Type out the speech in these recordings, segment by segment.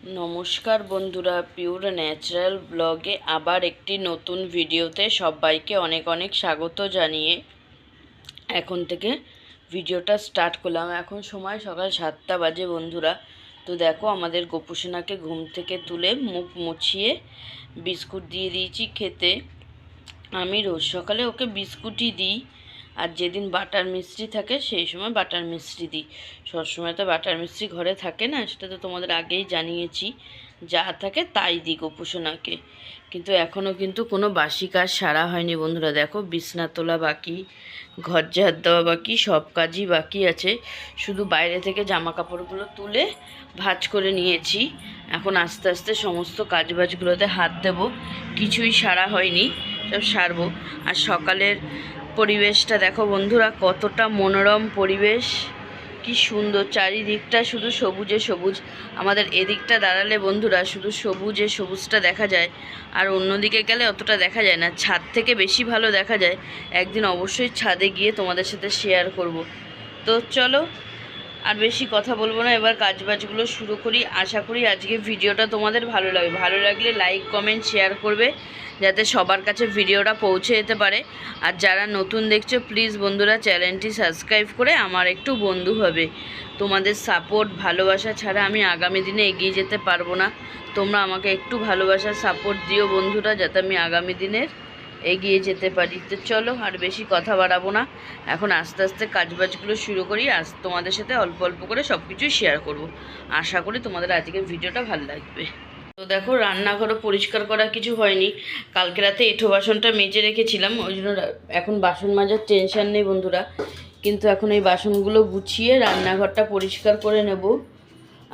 নমস্কার বন্ধুরা, pure natural ব্লগে আবার একটি নতুন ভিডিওতে সবাইকে অনেক অনেক স্বাগত জানিয়ে এখন থেকে ভিডিওটা স্টার্ট করলাম। এখন সময় সকাল 7টা বাজে বন্ধুরা। তো দেখো, আমাদের গোপুসোনাকে ঘুম থেকে তুলে মুখ মুছিয়ে বিস্কুট দিয়ে দিয়েছি খেতে। আমি রোজ সকালে ওকে বিস্কুটই দিই, আর যেদিন বাটার মিষ্টি থাকে সেই সময় বাটার মিষ্টি দিই। সবসময় তো বাটার মিষ্টি ঘরে থাকে না, সেটা তো তোমাদের আগেই জানিয়েছি। যা থাকে তাই দিই গোপুসোনাকে। কিন্তু এখনও কিন্তু কোনো বাসি কাজ সারা হয়নি বন্ধুরা। দেখো, বিছনা তোলা বাকি, ঘর ঝাড় দেওয়া বাকি, সব কাজই বাকি আছে। শুধু বাইরে থেকে জামা কাপড়গুলো তুলে ভাঁজ করে নিয়েছি। এখন আস্তে আস্তে সমস্ত কাজবাজগুলোতে হাত দেব। কিছুই সারা হয়নি, সব সারবো। আর সকালের পরিবেশটা দেখো বন্ধুরা, কতটা মনোরম পরিবেশ, কি সুন্দর। চারিদিকটা শুধু সবুজে সবুজ। আমাদের এদিকটা দাঁড়ালে বন্ধুরা শুধু সবুজে সবুজটা দেখা যায়, আর অন্যদিকে গেলে অতটা দেখা যায় না। ছাদ থেকে বেশি ভালো দেখা যায়। একদিন অবশ্যই ছাদে গিয়ে তোমাদের সাথে শেয়ার করব। তো চলো, আর বেশি কথা বলবো না, এবার কাজবাজগুলো শুরু করি। আশা করি আজকে ভিডিওটা তোমাদের ভালো লাগবে। ভালো লাগলে লাইক কমেন্ট শেয়ার করবে, যাতে সবার কাছে ভিডিওটা পৌঁছে যেতে পারে। আর যারা নতুন দেখছো প্লিজ বন্ধুরা চ্যানেলটি সাবস্ক্রাইব করে আমার একটু বন্ধু হবে। তোমাদের সাপোর্ট ভালোবাসা ছাড়া আমি আগামী দিনে এগিয়ে যেতে পারবো না। তোমরা আমাকে একটু ভালোবাসার সাপোর্ট দিও বন্ধুরা, যাতে আমি আগামী দিনের এগিয়ে যেতে পারি। তো চলো, আর বেশি কথা বাড়াবো না, এখন আস্তে আস্তে কাজবাজগুলো শুরু করি। আজ তোমাদের সাথে অল্প অল্প করে সব কিছুই শেয়ার করব। আশা করি তোমাদের আজকের ভিডিওটা ভালো লাগবে। তো দেখো, রান্নাঘরও পরিষ্কার করা কিছু হয়নি। কালকে রাতে এঁঠো বাসনটা মেজে রেখেছিলাম, ওই জন্য এখন বাসন মাজার টেনশান নেই বন্ধুরা। কিন্তু এখন এই বাসনগুলো গুছিয়ে রান্নাঘরটা পরিষ্কার করে নেব।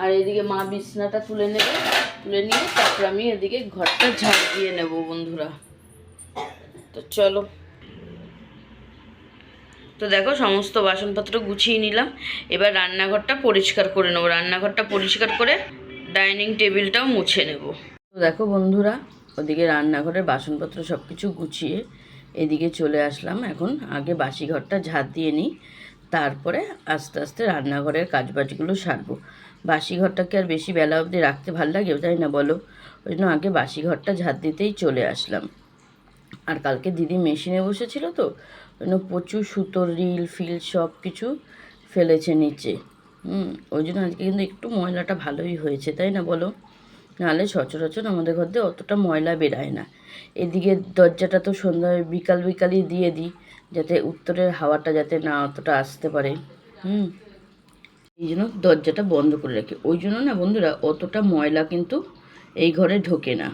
আর এদিকে মা বিছনাটা তুলে নেবে, তুলে নিয়ে তারপর আমি এদিকে ঘরটা ঝাড় দিয়ে নেব বন্ধুরা। তো চলো, তো দেখো সমস্ত বাসনপত্র গুছিয়ে নিলাম। এবার রান্নাঘরটা পরিষ্কার করে নেবো। রান্নাঘরটা পরিষ্কার করে ডাইনিং টেবিলটাও মুছে নেব। তো দেখো বন্ধুরা, ওদিকে রান্নাঘরের বাসনপত্র সব কিছু গুছিয়ে এদিকে চলে আসলাম। এখন আগে বাসি ঘরটা ঝাড় দিয়ে নিই, তারপরে আস্তে আস্তে রান্নাঘরের কাজবাজগুলো সারবো। বাসি ঘরটাকে আর বেশি বেলা অবধি রাখতে ভালো লাগে, তাই না বলো? ওই জন্য আগে বাসি ঘরটা ঝাড় দিতেই চলে আসলাম। আর কালকে দিদি মেশিনে বসেছিল, তো ওই জন্য প্রচুর সুতোর রিল ফিল সব কিছু ফেলেছে নিচে। ওই জন্য আজকে কিন্তু একটু ময়লাটা ভালোই হয়েছে, তাই না বলো? নাহলে সচরাচর আমাদের ঘর দিয়ে অতটা ময়লা বেরায় না। এদিকে দরজাটা তো সন্ধ্যায় বিকাল বিকালই দিয়ে দিই, যাতে উত্তরের হাওয়াটা যাতে না অতটা আসতে পারে। এই জন্য দরজাটা বন্ধ করে রাখি। ওই জন্য না বন্ধুরা, অতটা ময়লা কিন্তু এই ঘরে ঢোকে না।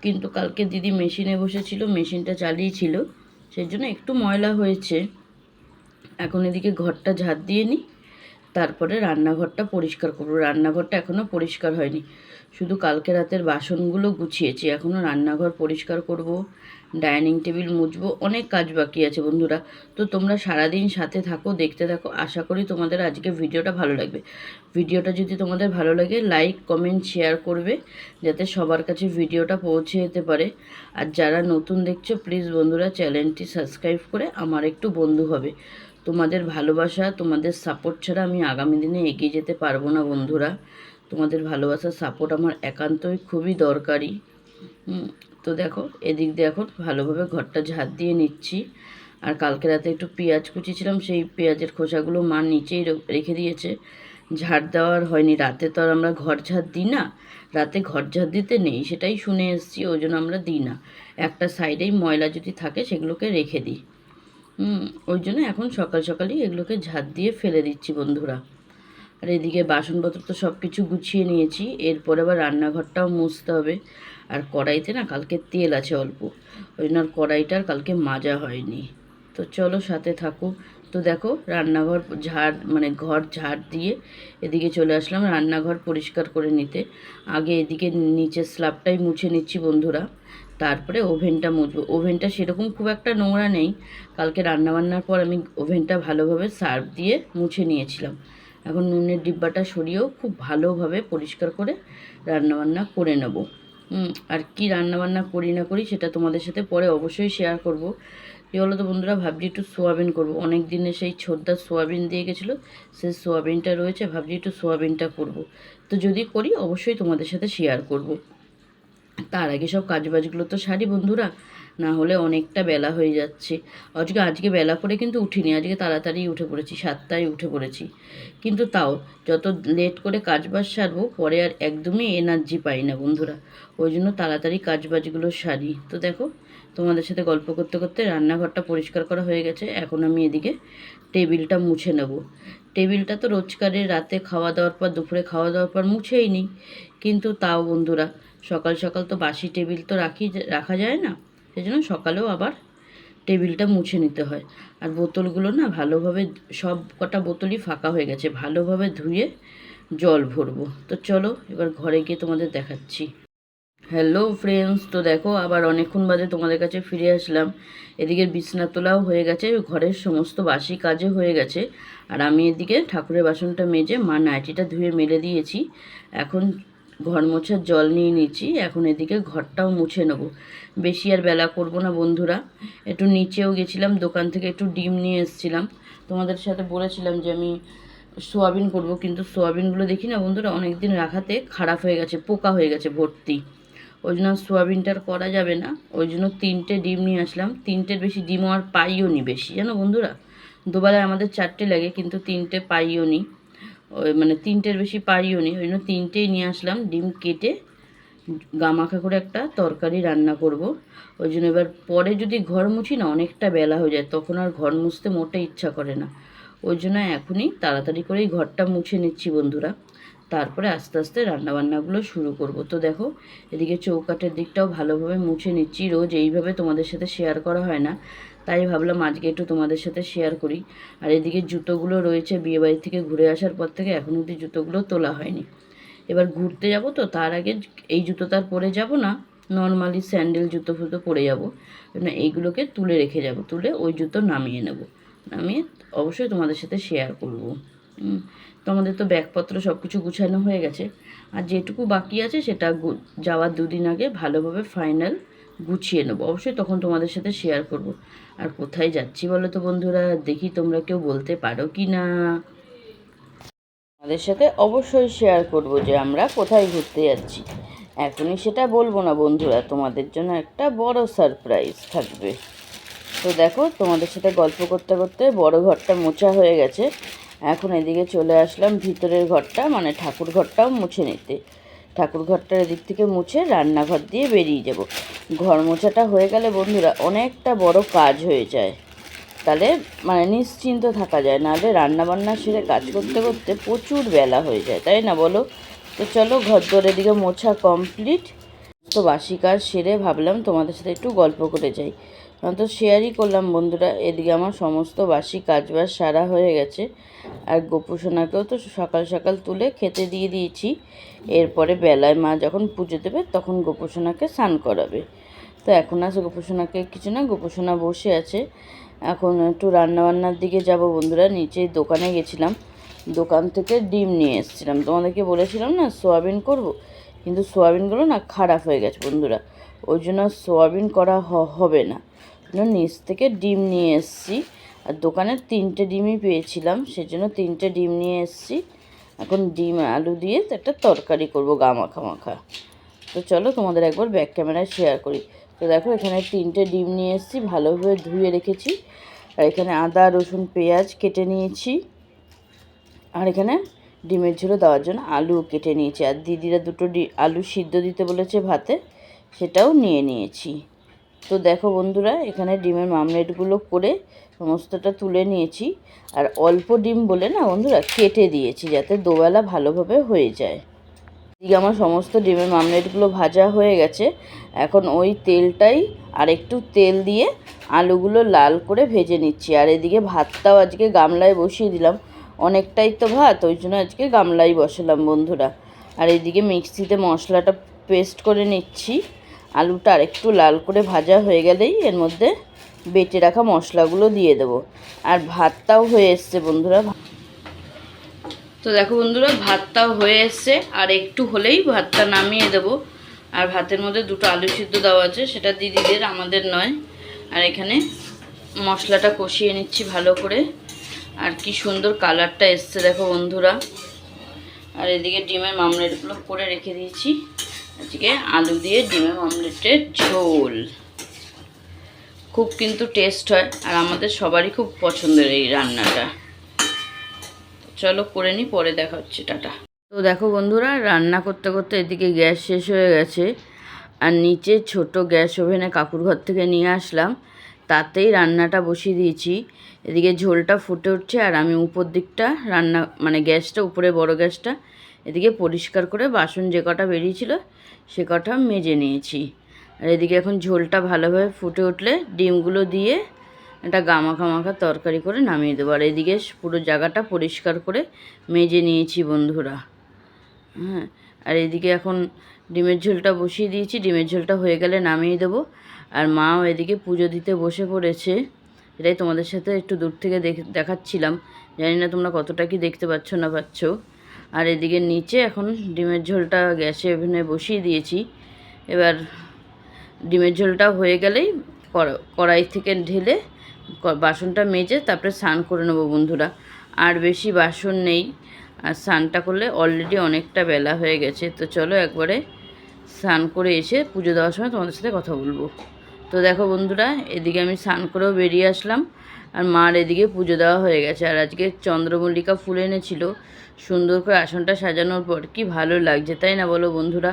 কিন্তু কালকে দিদি মেশিনে বসেছিল, মেশিনটা চালিয়েছিল, সেই জন্য একটু ময়লা হয়েছে। এখন এদিকে ঘরটা ঝাড় দিয়ে নিই, তারপরে রান্নাঘরটা পরিষ্কার করবো। রান্নাঘরটা এখনও পরিষ্কার হয়নি, শুধু কালকে রাতের বাসনগুলো গুছিয়েছি। এখনও রান্নাঘর পরিষ্কার করব, ডাইনিং টেবিল মুছবো, অনেক কাজ বাকি আছে বন্ধুরা। তো তোমরা সারাদিন সাথে থাকো, দেখতে থাকো। আশা করি তোমাদের আজকে ভিডিওটা ভালো লাগবে। ভিডিওটা যদি তোমাদের ভালো লাগে লাইক কমেন্ট শেয়ার করবে, যাতে সবার কাছে ভিডিওটা পৌঁছে যেতে পারে। আর যারা নতুন দেখছো প্লিজ বন্ধুরা চ্যানেলটি সাবস্ক্রাইব করে আমার একটু বন্ধু হবে। তোমাদের ভালোবাসা, তোমাদের সাপোর্ট ছাড়া আমি আগামী দিনে এগিয়ে যেতে পারবো না বন্ধুরা। তোমাদের ভালোবাসার সাপোর্ট আমার একান্তই খুবই দরকারি। তো দেখো, এদিক দিয়ে এখন ভালোভাবে ঘরটা ঝাড় দিয়ে নিচ্ছি। আর কালকে রাতে একটু পেঁয়াজ কুচিয়েছিলাম, সেই পেঁয়াজের খোসাগুলো মা নিচেই রেখে দিয়েছে, ঝাড় দেওয়ার হয়নি। রাতে তো আর আমরা ঘর ঝাড় দিই না, রাতে ঘর ঝাড় দিতে নেই, সেটাই শুনে এসেছি, ওই জন্য আমরা দিই না। একটা সাইডেই ময়লা যদি থাকে সেগুলোকে রেখে দিই। ওই জন্য এখন সকাল সকালই এগুলোকে ঝাড় দিয়ে ফেলে দিচ্ছি বন্ধুরা। আর এদিকে বাসনপত্র তো সব কিছু গুছিয়ে নিয়েছি, এরপর আবার রান্নাঘরটাও মুছতে হবে। আর কড়াইতে না কালকে তেল আছে অল্প, ওই জন্য আর কড়াইটার কালকে মাজা হয়নি। তো চলো সাথে থাকো। তো দেখো, রান্নাঘর ঝাড় ঘর ঝাড় দিয়ে এদিকে চলে আসলাম রান্নাঘর পরিষ্কার করে নিতে। আগে এদিকে নিচের স্ল্যাবটাই মুছে নিচ্ছি বন্ধুরা, তারপরে ওভেনটা মুছবো। ওভেনটা সেরকম খুব একটা নোংরা নেই, কালকে রান্নাবান্নার পর আমি ওভেনটা ভালোভাবে সার্ফ দিয়ে মুছে নিয়েছিলাম। এখন নুনের ডিব্বাটা সরিয়েও খুব ভালোভাবে পরিষ্কার করে রান্নাবান্না করে নেব। আর কি রান্নাবান্না করি না করি সেটা তোমাদের সাথে পরে অবশ্যই শেয়ার করব। কী বলো তো বন্ধুরা, ভাবছি একটু সোয়াবিন করবো। অনেক দিনে সেই ছোটদার সোয়াবিন দিয়ে গেছিলো, সেই সোয়াবিনটা রয়েছে, ভাবছি একটু সোয়াবিনটা করব। তো যদি করি অবশ্যই তোমাদের সাথে শেয়ার করব। তার আগে সব কাজবাজগুলো তো সারি বন্ধুরা, না হলে অনেকটা বেলা হয়ে যাচ্ছে। আজকে বেলা করে কিন্তু উঠিনি, আজকে তাড়াতাড়ি উঠে পড়েছি, 7টায় উঠে পড়েছি। কিন্তু তাও যত লেট করে কাজবাজ সারবো পরে আর একদমই এনার্জি পাই না বন্ধুরা, ওই জন্য তাড়াতাড়ি কাজবাজগুলো সারি। তো দেখো, তোমাদের সাথে গল্প করতে করতে রান্নাঘরটা পরিষ্কার করা হয়ে গেছে। এখন আমি এদিকে টেবিলটা মুছে নেব। টেবিলটা তো রোজকারের রাতে খাওয়া দাওয়ার পর, দুপুরে খাওয়া দাওয়ার পর মুছেই নিই, কিন্তু তাও বন্ধুরা সকাল সকাল তো বাসি টেবিল তো রাখা যায় না, সেই জন্য সকালেও আবার টেবিলটা মুছে নিতে হয়। আর বোতলগুলো না ভালোভাবে, সব কটা বোতলই ফাঁকা হয়ে গেছে, ভালোভাবে ধুয়ে জল ভরবো। তো চলো এবার ঘরে গিয়ে তোমাদের দেখাচ্ছি। হ্যালো ফ্রেন্ডস, তো দেখো আবার অনেকক্ষণ বাদে তোমাদের কাছে ফিরে আসলাম। এদিকে বিছনা তোলাও হয়ে গেছে, ঘরের সমস্ত বাসি কাজও হয়ে গেছে। আর আমি এদিকে ঠাকুরের বাসনটা মেজে মা নাইটিটা ধুয়ে মেলে দিয়েছি। এখন ঘর মোছার জল নিয়ে নিচ্ছি, এখন এদিকে ঘরটাও মুছে নেব। বেশি আর বেলা করব না বন্ধুরা। একটু নিচেও গেছিলাম, দোকান থেকে একটু ডিম নিয়ে এসেছিলাম। তোমাদের সাথে বলেছিলাম যে আমি সোয়াবিন করব, কিন্তু সোয়াবিনগুলো দেখি না বন্ধুরা অনেক দিন রাখাতে খারাপ হয়ে গেছে, পোকা হয়ে গেছে ভর্তি। ওই জন্য সোয়াবিনটার করা যাবে না, ওই জন্য 3টে ডিম নিয়ে আসলাম। 3টের বেশি ডিমও আর পাইও নি বেশি, জানো বন্ধুরা। দুবেলায় আমাদের 4টে লাগে, কিন্তু 3টে পাইও নি, ওই মানে 3টের বেশি পাইও নি, ওই জন্য 3টেই নিয়ে আসলাম। ডিম কেটে গামাখা করে একটা তরকারি রান্না করব। ওই জন্য এবার পরে যদি ঘর মুছি না অনেকটা বেলা হয়ে যায়, তখন আর ঘর মুছতে মোটে ইচ্ছা করে না। ওই জন্য এখনই তাড়াতাড়ি করেই ঘরটা মুছে নিচ্ছি বন্ধুরা, তারপরে আস্তে আস্তে রান্নাবান্নাগুলো শুরু করব। তো দেখো এদিকে চৌকাঠের দিকটাও ভালোভাবে মুছে নিচ্ছি। রোজ এইভাবে তোমাদের সাথে শেয়ার করা হয় না, তাই ভাবলাম আজকে একটু তোমাদের সাথে শেয়ার করি। আর এদিকে জুতোগুলো রয়েছে, বিয়েবাড়ি থেকে ঘুরে আসার পর থেকে এখন অবধি জুতোগুলো তোলা হয়নি। এবার ঘুরতে যাব, তো তার আগে এই জুতো তার পরে যাব না, নর্মালি স্যান্ডেল জুতো ফুতো পরে যাব। এইগুলোকে তুলে রেখে যাব, তুলে ওই জুতো নামিয়ে নেব, নামিয়ে অবশ্যই তোমাদের সাথে শেয়ার করব। তোমাদের তো ব্যাগপত্র সব কিছু গুছানো হয়ে গেছে, আর যেটুকু বাকি আছে সেটা যাওয়ার 2 দিন আগে ভালোভাবে ফাইনাল গুছিয়ে নেবো, অবশ্যই তখন তোমাদের সাথে শেয়ার করব। আর কোথায় যাচ্ছি বলো তো বন্ধুরা, দেখি তোমরা কেউ বলতে পারো কি না। আমাদের সাথে অবশ্যই শেয়ার করব যে আমরা কোথায় ঘুরতে যাচ্ছি। এখনই সেটা বলবো না বন্ধুরা, তোমাদের জন্য একটা বড় সারপ্রাইজ থাকবে। তো দেখো তোমাদের সাথে গল্প করতে করতে বড় ঘরটা মোছা হয়ে গেছে। এখন এদিকে চলে আসলাম ভিতরের ঘরটা, মানে ঠাকুর ঘরটাও মুছে নিতে। ঠাকুর ঘরটার এদিক থেকে মুছে রান্নাঘর দিয়ে বেরিয়ে যাব। ঘর মোছাটা হয়ে গেলে বন্ধুরা অনেকটা বড় কাজ হয়ে যায়, তাহলে মানে নিশ্চিন্ত থাকা যায়, নাহলে রান্নাবান্না সেরে কাজ করতে করতে প্রচুর বেলা হয়ে যায়, তাই না বলো। তো চলো ঘর দোর এদিকে মোছা কমপ্লিট, তো বাসি কাজ সেরে ভাবলাম তোমাদের সাথে একটু গল্প করে যাই। তো শেয়ারই করলাম বন্ধুরা। এদিকে আমার সমস্ত বাসি কাজবাজ সারা হয়ে গেছে, আর গোপুসোনাকেও তো সকাল সকাল তুলে খেতে দিয়ে দিয়েছি। এরপরে বেলায় মা যখন পুজো দেবে তখন গোপুসোনাকে স্নান করাবে। তো এখন আছে গোপুসোনাকে কিছু না, গোপুসোনা বসে আছে। এখন একটু রান্নাবান্নার দিকে যাব বন্ধুরা। নিচে দোকানে গেছিলাম, দোকান থেকে ডিম নিয়ে এসেছিলাম, তোমাদেরকে বলেছিলাম না সোয়াবিন করব, কিন্তু সোয়াবিনগুলো না খারাপ হয়ে গেছে বন্ধুরা, ওই জন্য সোয়াবিন করা হবে না। নিচ থেকে ডিম নিয়ে এসেছি, আর দোকানে 3টে ডিমই পেয়েছিলাম, সেজন্য 3টে ডিম নিয়ে এসেছি। এখন ডিম আলু দিয়ে একটা তরকারি করব গা মাখা মাখা। তো চলো তোমাদের একবার ব্যাক ক্যামেরায় শেয়ার করি। তো দেখো এখানে 3টে ডিম নিয়ে এসেছি, ভালোভাবে ধুয়ে রেখেছি। আর এখানে আদা রসুন পেঁয়াজ কেটে নিয়েছি, আর এখানে ডিমের ঝোলে দেওয়ার জন্য আলু কেটে নিয়েছি। আর দিদিরা 2টো আলু সিদ্ধ দিতে বলেছে ভাতে, সেটাও নিয়ে নিয়েছি। তো দেখো বন্ধুরা এখানে ডিমের মামলেটগুলো করে সমস্তটা তুলে নিয়েছি। আর অল্প ডিম বলে না বন্ধুরা কেটে দিয়েছি, যাতে দুবেলা ভালোভাবে হয়ে যায়। এদিকে আমার সমস্ত ডিমের মামলেটগুলো ভাজা হয়ে গেছে। এখন ওই তেলটাই আর একটু তেল দিয়ে আলুগুলো লাল করে ভেজে নিচ্ছি। আর এদিকে ভাতটাও আজকে গামলায় বসিয়ে দিলাম, অনেকটাই তো ভাত, ওই জন্য আজকে গামলায় বসালাম বন্ধুরা। আর এদিকে মিক্সিতে মশলাটা পেস্ট করে নিচ্ছি। আলুটা আরেকটু লাল করে ভাজা হয়ে গেলেই এর মধ্যে বেটে রাখা মশলাগুলো দিয়ে দেবো। আর ভাতটাও হয়ে এসছে বন্ধুরা। তো দেখো বন্ধুরা ভাতটাও হয়ে এসছে, আর একটু হলেই ভাতটা নামিয়ে দেবো। আর ভাতের মধ্যে 2টো আলু সিদ্ধ দেওয়া আছে, সেটা দিদিদের, আমাদের নয়। আর এখানে মশলাটা কষিয়ে নিচ্ছি ভালো করে। আর কি সুন্দর কালারটা এসছে দেখো বন্ধুরা। আর এদিকে ডিমের মামলেটগুলো করে রেখে দিয়েছি। আজকে আলু দিয়ে ডিমের মামলেটের ঝোল খুব কিন্তু টেস্ট হয়, আর আমাদের সবারই খুব পছন্দের এই রান্নাটা। চলো করে নিই, পরে দেখা হচ্ছে, টাটা। তো দেখো বন্ধুরা, রান্না করতে করতে এদিকে গ্যাস শেষ হয়ে গেছে, আর নিচে ছোট গ্যাস ওভেনে কাকুর ঘর থেকে নিয়ে আসলাম, তাতেই রান্নাটা বসিয়ে দিয়েছি। এদিকে ঝোলটা ফুটে উঠছে, আর আমি উপর দিকটা রান্না মানে গ্যাসটা উপরে বড় গ্যাসটা এদিকে পরিষ্কার করে বাসন যে কটা বেরিয়েছিল সে কটা মেজে নিয়েছি। আর এদিকে এখন ঝোলটা ভালোভাবে ফুটে উঠলে ডিমগুলো দিয়ে একটা গামাখা মাখা তরকারি করে নামিয়ে দেবো। আর এদিকে পুরো জায়গাটা পরিষ্কার করে মেজে নিয়েছি বন্ধুরা। হ্যাঁ, আর এদিকে এখন ডিমের ঝোলটা বসিয়ে দিয়েছি, ডিমের ঝোলটা হয়ে গেলে নামিয়ে দেবো। আর মাও এদিকে পুজো দিতে বসে পড়েছে, এটাই তোমাদের সাথে একটু দূর থেকে দেখাচ্ছিলাম, জানি না তোমরা কতটা কি দেখতে পাচ্ছ না পাচ্ছ। আর এদিকে নিচে এখন ডিমের ঝোলটা গ্যাসে ওভেনে বসিয়ে দিয়েছি। এবার ডিমের ঝোলটা হয়ে গেলেই কড়াই থেকে ঢেলে বাসনটা মেজে তারপরে স্নান করে নেবো বন্ধুরা। আর বেশি বাসন নেই, আর স্নানটা করলে অলরেডি অনেকটা বেলা হয়ে গেছে। তো চলো একবারে স্নান করে এসে পুজো দেওয়ার সময় তোমাদের সাথে কথা বলবো। তো দেখো বন্ধুরা, এদিকে আমি স্নান করেও বেরিয়ে আসলাম, আর মার এদিকে পুজো দেওয়া হয়ে গেছে। আর আজকে চন্দ্রমল্লিকা ফুল এনেছিল, সুন্দর করে আসনটা সাজানোর পর কি ভালো লাগছে, তাই না বলো বন্ধুরা?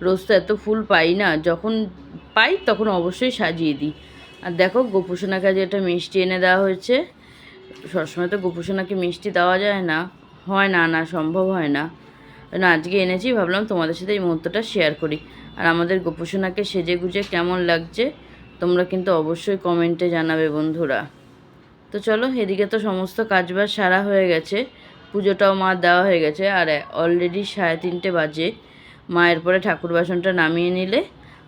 রোজ তো এত ফুল পাই না, যখন পাই তখন অবশ্যই সাজিয়ে দিই। আর দেখো গোপুসোনাকে আজ একটা মিষ্টি এনে দেওয়া হয়েছে। সবসময় তো গোপুসোনাকে মিষ্টি দেওয়া যায় না, হয় না, না সম্ভব হয় না, না আজকে এনেছি, ভাবলাম তোমাদের সাথে এই মুহূর্তটা শেয়ার করি। আর আমাদের গোপুসোনাকে সেজে গুজে কেমন লাগছে তোমরা কিন্তু অবশ্যই কমেন্টে জানাবে বন্ধুরা। তো চলো, এদিকে তো সমস্ত কাজবাজ সারা হয়ে গেছে, পুজোটাও মা দেওয়া হয়ে গেছে, আর অলরেডি 3:30 বাজে। মায়ের পরে ঠাকুর বাসনটা নামিয়ে নিলে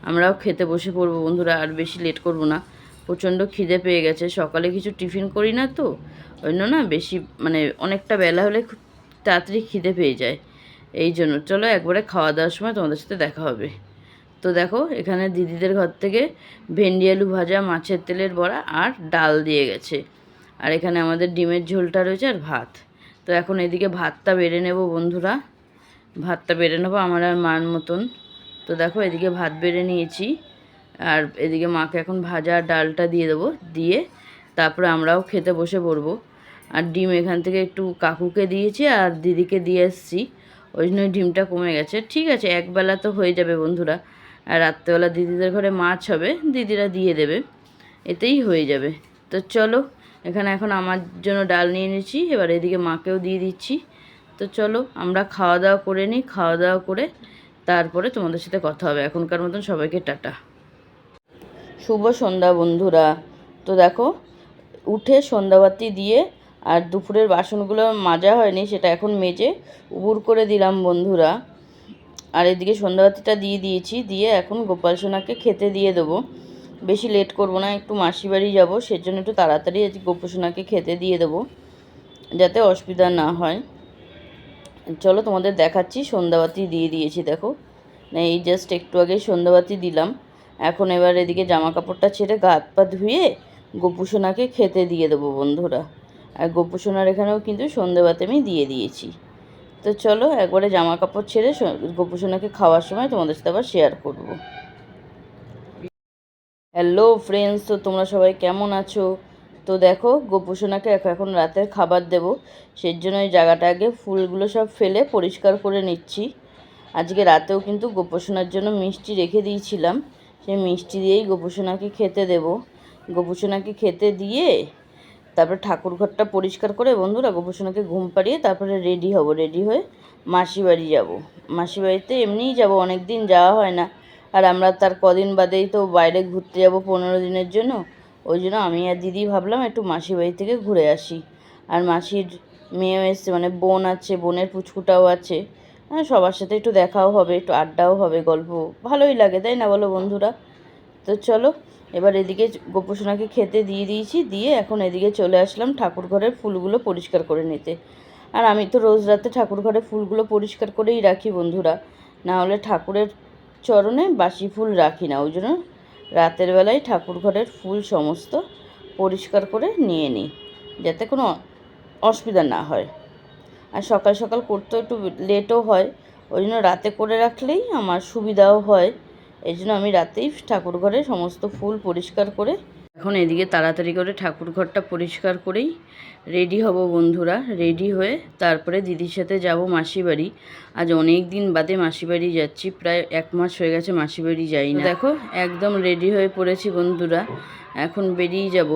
আমরাও খেতে বসে পড়বো বন্ধুরা। আর বেশি লেট করব না, প্রচণ্ড খিদে পেয়ে গেছে, সকালে কিছু টিফিন করি না তো ওই জন্য না, বেশি মানে অনেকটা বেলা হলে খুব তাড়াতাড়ি খিদে পেয়ে যায়, এই জন্য। চলো একবারে খাওয়া দাওয়ার সময় তোমাদের সাথে দেখা হবে। তো দেখো এখানে দিদিদের ঘর থেকে ভেন্ডি আলু ভাজা, মাছের তেলের বড়া আর ডাল দিয়ে গেছে। আর এখানে আমাদের ডিমের ঝোলটা রয়েছে আর ভাত। তো এখন এদিকে ভাতটা বেড়ে নেব বন্ধুরা, ভাতটা বেড়ে নেবো আমার আর মার মতন। তো দেখো এদিকে ভাত বেড়ে নিয়েছি, আর এদিকে মাকে এখন ভাজা আর ডালটা দিয়ে দেবো, দিয়ে তারপরে আমরাও খেতে বসে পড়বো। আর ডিম এখান থেকে একটু কাকুকে দিয়েছি আর দিদিকে দিয়ে এসেছি, ওই জন্যই ডিমটা কমে গেছে। ঠিক আছে, একবেলা তো হয়ে যাবে বন্ধুরা, আর রাত্রেবেলা দিদিদের ঘরে মাছ হবে, দিদিরা দিয়ে দেবে, এতেই হয়ে যাবে। তো চলো, এখানে এখন আমার জন্য ডাল নিয়ে নিচ্ছি, এবার এদিকে মাকেও দিয়ে দিচ্ছি। তো চলো আমরা খাওয়া দাওয়া করে নিই, খাওয়া দাওয়া করে তারপরে তোমাদের সাথে কথা হবে। এখনকার মতন সবাইকে টাটা, শুভ সন্ধ্যা বন্ধুরা। তো দেখো উঠে সন্ধ্যাবাতি দিয়ে আর দুপুরের বাসনগুলো মাজা হয়নি, সেটা এখন মেজে উবুর করে দিলাম বন্ধুরা। আর এদিকে সন্ধ্যাবাতিটা দিয়ে দিয়েছি, দিয়ে এখন গোপাল সোনাকে খেতে দিয়ে দেবো। বেশি লেট করব না, একটু মাসি বাড়ি যাবো, সেজন্য একটু তাড়াতাড়ি আজ গোপাল সোনাকে খেতে দিয়ে দেবো যাতে অসুবিধা না হয়। চলো তোমাদের দেখাচ্ছি, সন্ধ্যাবাতি দিয়ে দিয়েছি দেখো, এই জাস্ট একটু আগে সন্ধ্যাবাতি দিলাম। এখন এবার এদিকে জামা কাপড়টা ছেড়ে গা হাত পা ধুয়ে গোপুসোনাকে খেতে দিয়ে দেবো বন্ধুরা। আর গোপুসোনার এখানেও কিন্তু সন্ধ্যাবাতি আমি দিয়ে দিয়েছি। তো চলো একবারে জামা কাপড় ছেড়ে গোপুসোনাকে খাওয়ার সময় তোমাদের সাথে আবার শেয়ার করব। হ্যালো ফ্রেন্ডস, তো তোমরা সবাই কেমন আছো? তো দেখো গোপুসোনাকে এখন রাতের খাবার দেবো, সেই জন্য এই জায়গাটা আগে ফুলগুলো সব ফেলে পরিষ্কার করে নিচ্ছি। আজকে রাতেও কিন্তু গোপুসোনার জন্য মিষ্টি রেখে দিয়েছিলাম, সেই মিষ্টি দিয়েই গোপুসোনাকে খেতে দেবো। গোপুসোনাকে খেতে দিয়ে তারপরে ঠাকুর ঘরটা পরিষ্কার করে বন্ধুরা গোপুসোনাকে ঘুম পাড়িয়ে তারপরে রেডি হব, রেডি হয়ে মাসি বাড়ি যাব। মাসি বাড়িতে এমনিই যাব, অনেক দিন যাওয়া হয় না, আর আমরা তার কদিন বাদেই তো বাইরে ঘুরতে যাব 15 দিনের জন্য, ওই জন্য আমি আর দিদি ভাবলাম একটু মাসি বাড়ি থেকে ঘুরে আসি। আর মাসির মেয়েও এসছে, মানে বোন আছে, বোনের পুচকুটাও আছে, হ্যাঁ সবার সাথে একটু দেখাও হবে, একটু আড্ডাও হবে, গল্প ভালোই লাগে, তাই না বলো বন্ধুরা? তো চলো এবার এদিকে গোপুসোনাকে খেতে দিয়ে দিয়েছি, দিয়ে এখন এদিকে চলে আসলাম ঠাকুর ঘরের ফুলগুলো পরিষ্কার করে নিতে। আর আমি তো রোজ রাতে ঠাকুর ঘরের ফুলগুলো পরিষ্কার করেই রাখি বন্ধুরা, না হলে ঠাকুরের চরণে বাসি ফুল রাখি না, ওই জন্য রাতের বেলায় ঠাকুর ঘরের ফুল সমস্ত পরিষ্কার করে নিয়ে নিই, যাতে কোনো অসুবিধা না হয়। আর সকাল সকাল করতেও একটু লেটও হয়, ওই জন্য রাতে করে রাখলেই আমার সুবিধাও হয়। এই জন্য আমি রাতেই ঠাকুর ঘরে সমস্ত ফুল পরিষ্কার করে এখন এদিকে তাড়াতাড়ি করে ঠাকুর ঘরটা পরিষ্কার করেই রেডি হব বন্ধুরা। রেডি হয়ে তারপরে দিদির সাথে যাব মাসির বাড়ি। আজ অনেক দিন বাদে মাসির বাড়ি যাচ্ছি, প্রায় 1 মাস হয়ে গেছে মাসির বাড়ি যাই না। দেখো একদম রেডি হয়ে পড়েছি বন্ধুরা, এখন বেরিয়ে যাব।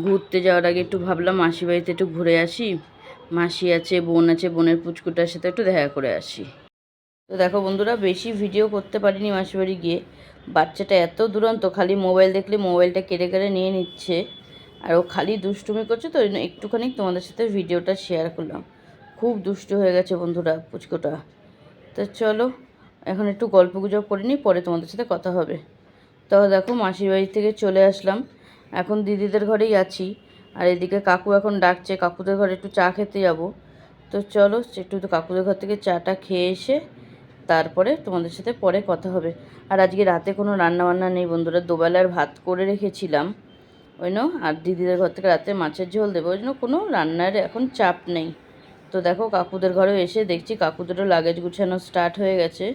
ঘুরতে যাওয়ার আগে একটু ভাবলাম মাসির বাড়িতে একটু ঘুরে আসি, মাসি আছে, বোন আছে, বোনের পুচকুটার সাথে একটু দেখা করে আসি। তো দেখো বন্ধুরা, বেশি ভিডিও করতে পারিনি মাসির বাড়ি গিয়ে। বাচ্চাটা এত দুরন্ত, খালি মোবাইল দেখলে মোবাইলটা কেড়ে কেড়ে নিয়ে নিচ্ছে, আর ও খালি দুষ্টুমি করছে। তো একটুখানি তোমাদের সাথে ভিডিওটা শেয়ার করলাম। খুব দুষ্টু হয়ে গেছে বন্ধুরা পুচকুটা। তো চলো এখন একটু গল্প গুজব করে নিই, পরে তোমাদের সাথে কথা হবে। তো দেখো মাসির বাড়ি থেকে চলে আসলাম, এখন দিদিদের ঘরেই আছি। আর এদিকে কাকু এখন ডাকছে, কাকুদের ঘরে একটু চা খেতে যাব। তো চলো একটু কাকুদের ঘর থেকে চাটা খেয়ে এসে তারপরে তোমাদের সাথে পরে কথা হবে। আর আজকে রাতে কোনো রান্নাবান্না নেই বন্ধুরা, দুবেলার ভাত করে রেখেছিলাম ওই জন্য। আর দিদিদের ঘর থেকে রাতে মাছের ঝোল দেবো, ওই জন্য কোনো রান্নার এখন চাপ নেই। তো দেখো কাকুদের ঘরেও এসে দেখছি কাকুদেরও লাগেজ গুছানো স্টার্ট হয়ে গেছে।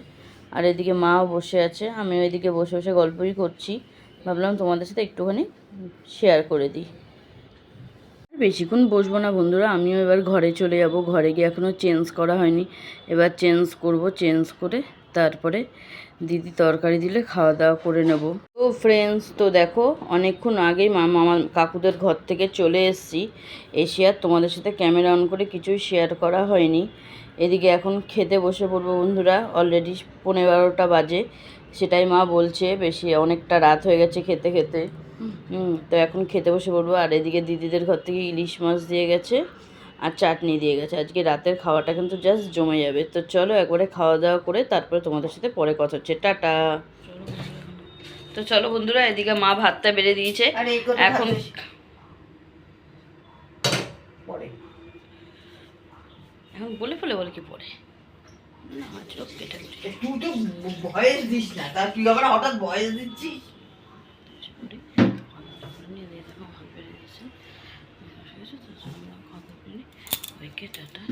আর এদিকে মাও বসে আছে, আমিও এদিকে বসে বসে গল্পই করছি। ভাবলাম তোমাদের সাথে একটুখানি শেয়ার করে দিই। বেশিক্ষণ বসবো না বন্ধুরা, আমিও এবার ঘরে চলে যাব। ঘরে গিয়ে এখনও চেঞ্জ করা হয়নি, এবার চেঞ্জ করব। চেঞ্জ করে তারপরে দিদি তরকারি দিলে খাওয়া দাওয়া করে নেব। তো ফ্রেন্ডস, তো দেখো অনেকক্ষণ আগেই মামা কাকুদের ঘর থেকে চলে এসেছি। এসে আর তোমাদের সাথে ক্যামেরা অন করে কিছুই শেয়ার করা হয়নি। এদিকে এখন খেতে বসে পড়বো বন্ধুরা, অলরেডি 11:15 বাজে। সেটাই মা বলছে বেশি অনেকটা রাত হয়ে গেছে খেতে খেতে। তো এখন খেতে বসে পড়বো। আর এদিকে দিদিদের ঘর থেকে ইলিশ মাছ দিয়ে গেছে আর চাটনি দিয়ে গেছে। আজকে রাতের খাওয়াটা কিন্তু জাস্ট জমে যাবে। তো চলো একবারে খাওয়া দাওয়া করে তারপরে তোমাদের সাথে পরে কথা হচ্ছে। টাটা। তো চলো বন্ধুরা, এদিকে মা ভাতটা বেড়ে দিয়েছে, এখন পরে এখন বলে বলে কি পরে না চোখ কেটে তুই তো ভয়েস দিস না, তা তুই আবার হঠাৎ ভয়েস দিচ্ছিস। টাটা।